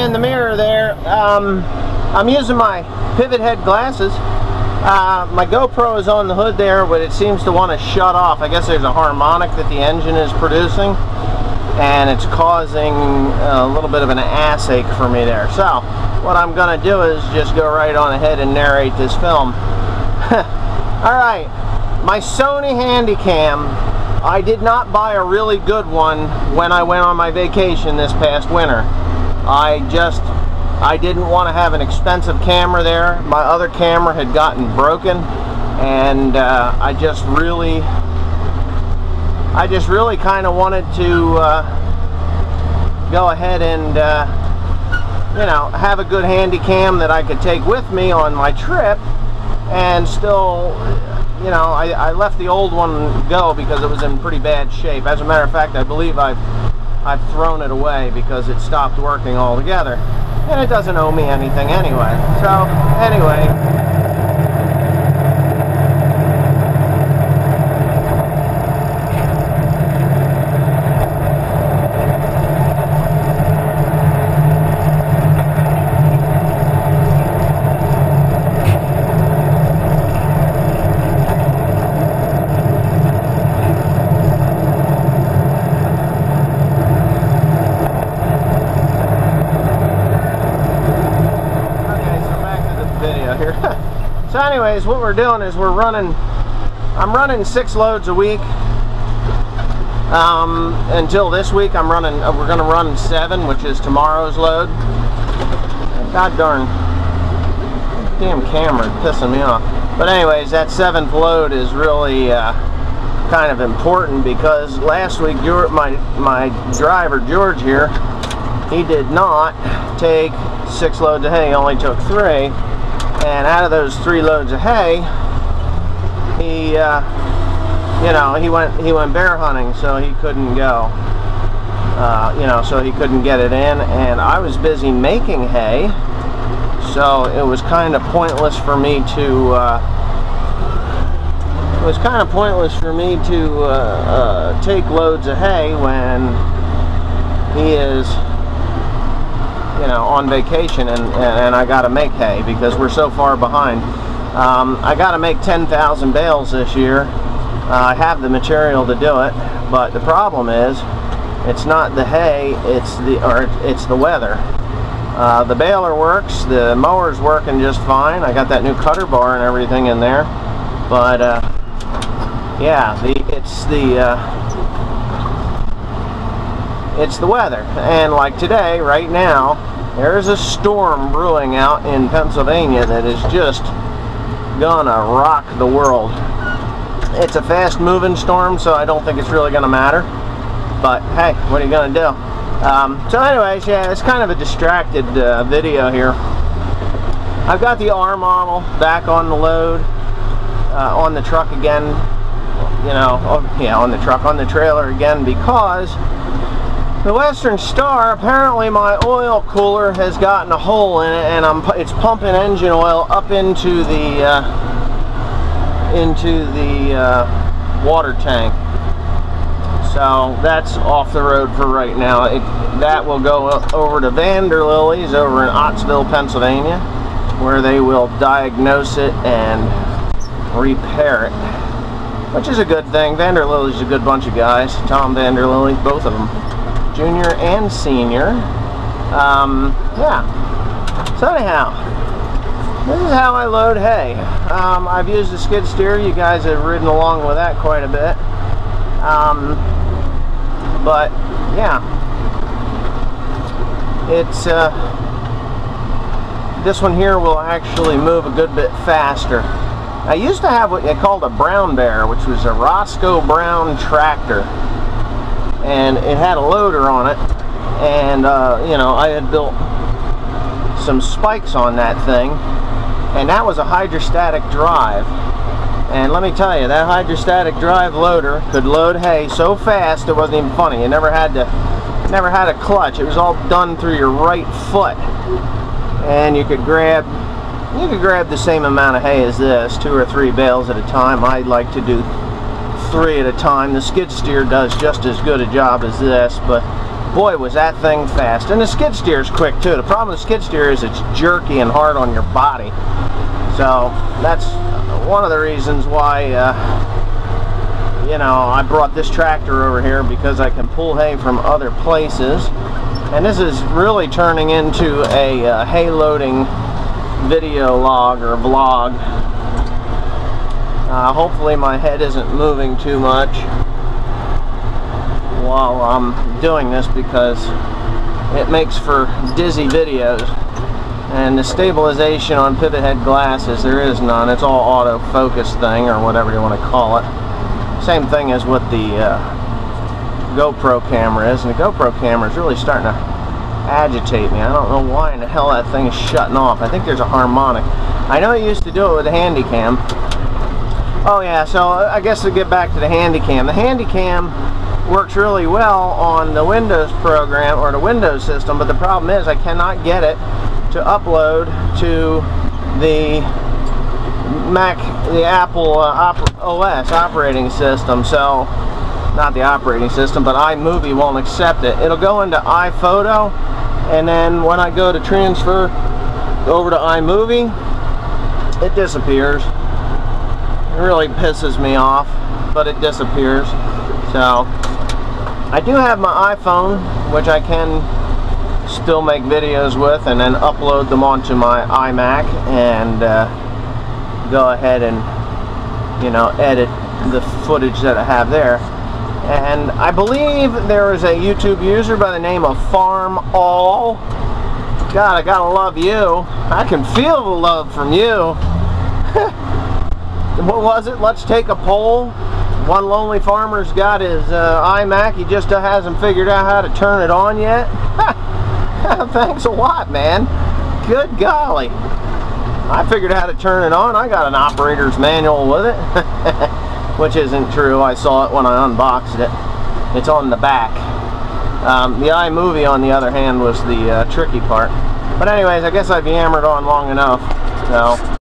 in the mirror there. I'm using my pivot head glasses. My GoPro is on the hood there, but it seems to want to shut off. I guess there's a harmonic that the engine is producing, and it's causing a little bit of an ass ache for me there. So what I'm going to do is just go right on ahead and narrate this film. Alright, my Sony Handycam, I did not buy a really good one when I went on my vacation this past winter. I didn't want to have an expensive camera there. My other camera had gotten broken, and I just really kind of wanted to go ahead and you know, have a good Handycam that I could take with me on my trip, and still, you know, I left the old one go because it was in pretty bad shape. As a matter of fact, I believe I've thrown it away because it stopped working altogether, and it doesn't owe me anything anyway. So anyway, so anyways, what we're doing is I'm running 6 loads a week. Until this week we're going to run 7, which is tomorrow's load. God darn, damn camera pissing me off. But anyways, that 7th load is really kind of important, because last week my driver George here, he did not take 6 loads of hay, he only took 3. And out of those 3 loads of hay, he, you know, he went bear hunting, so he couldn't go. You know, so he couldn't get it in, and I was busy making hay, so it was kind of pointless for me to. Take loads of hay when he is, you know, on vacation, and I got to make hay because we're so far behind. I got to make 10,000 bales this year. I have the material to do it, but the problem is, it's not the hay, it's the weather. The baler works, the mower's working just fine. I got that new cutter bar and everything in there, but yeah, it's the weather. And like today, right now, there's a storm brewing out in Pennsylvania that is just gonna rock the world. It's a fast moving storm, so I don't think it's really gonna matter, but hey, what are you gonna do? So anyways, yeah, it's kind of a distracted video here. I've got the R model back on the load, on the truck again, you know, on the trailer again, because the Western Star, apparently my oil cooler has gotten a hole in it, and it's pumping engine oil up into the water tank. So that's off the road for right now. That will go over to Vanderlilly's over in Ottsville, Pennsylvania, where they will diagnose it and repair it, which is a good thing. Vanderlilly's a good bunch of guys. Tom Vanderlilly, both of them, junior and senior. Yeah. So anyhow, this is how I load hay. I've used a skid steer. You guys have ridden along with that quite a bit. But yeah, it's this one here will actually move a good bit faster. I used to have what they called a Brown Bear, which was a Roscoe Brown tractor, and it had a loader on it, and you know, I had built some spikes on that thing, and that was a hydrostatic drive. And let me tell you, that hydrostatic drive loader could load hay so fast it wasn't even funny. You never had a clutch. It was all done through your right foot, and you could grab the same amount of hay as this, 2 or 3 bales at a time. I like to do 3 at a time. The skid steer does just as good a job as this, but boy, was that thing fast. And the skid steer is quick too. The problem with the skid steer is it's jerky and hard on your body. So that's one of the reasons why, you know, I brought this tractor over here, because I can pull hay from other places. And this is really turning into a hay loading video log or vlog. Hopefully my head isn't moving too much while I'm doing this, because it makes for dizzy videos. And the stabilization on pivot head glasses, there is none. It's all autofocus thing, or whatever you want to call it. Same thing as what the GoPro camera is. And the GoPro camera is really starting to agitate me. I don't know why in the hell that thing is shutting off. I think there's a harmonic. I know I used to do it with the Handycam. Oh yeah, so I guess to get back to the Handycam. The Handycam works really well on the Windows program, or the Windows system, but the problem is I cannot get it to upload to the Mac, the Apple OS operating system. So, not the operating system, but iMovie won't accept it. It'll go into iPhoto, and then when I go to transfer over to iMovie, it disappears. It really pisses me off, but it disappears. So, I do have my iPhone, which I can still make videos with, and then upload them onto my iMac, and go ahead and, you know, edit the footage that I have there. And I believe there is a YouTube user by the name of Farm All. God, I gotta love you. I can feel the love from you. What was it? Let's take a poll. One lonely farmer's got his iMac. He just hasn't figured out how to turn it on yet. Thanks a lot, man. Good golly. I figured out how to turn it on. I got an operator's manual with it. Which isn't true. I saw it when I unboxed it. It's on the back. The iMovie, on the other hand, was the tricky part. But anyways, I guess I've yammered on long enough. So.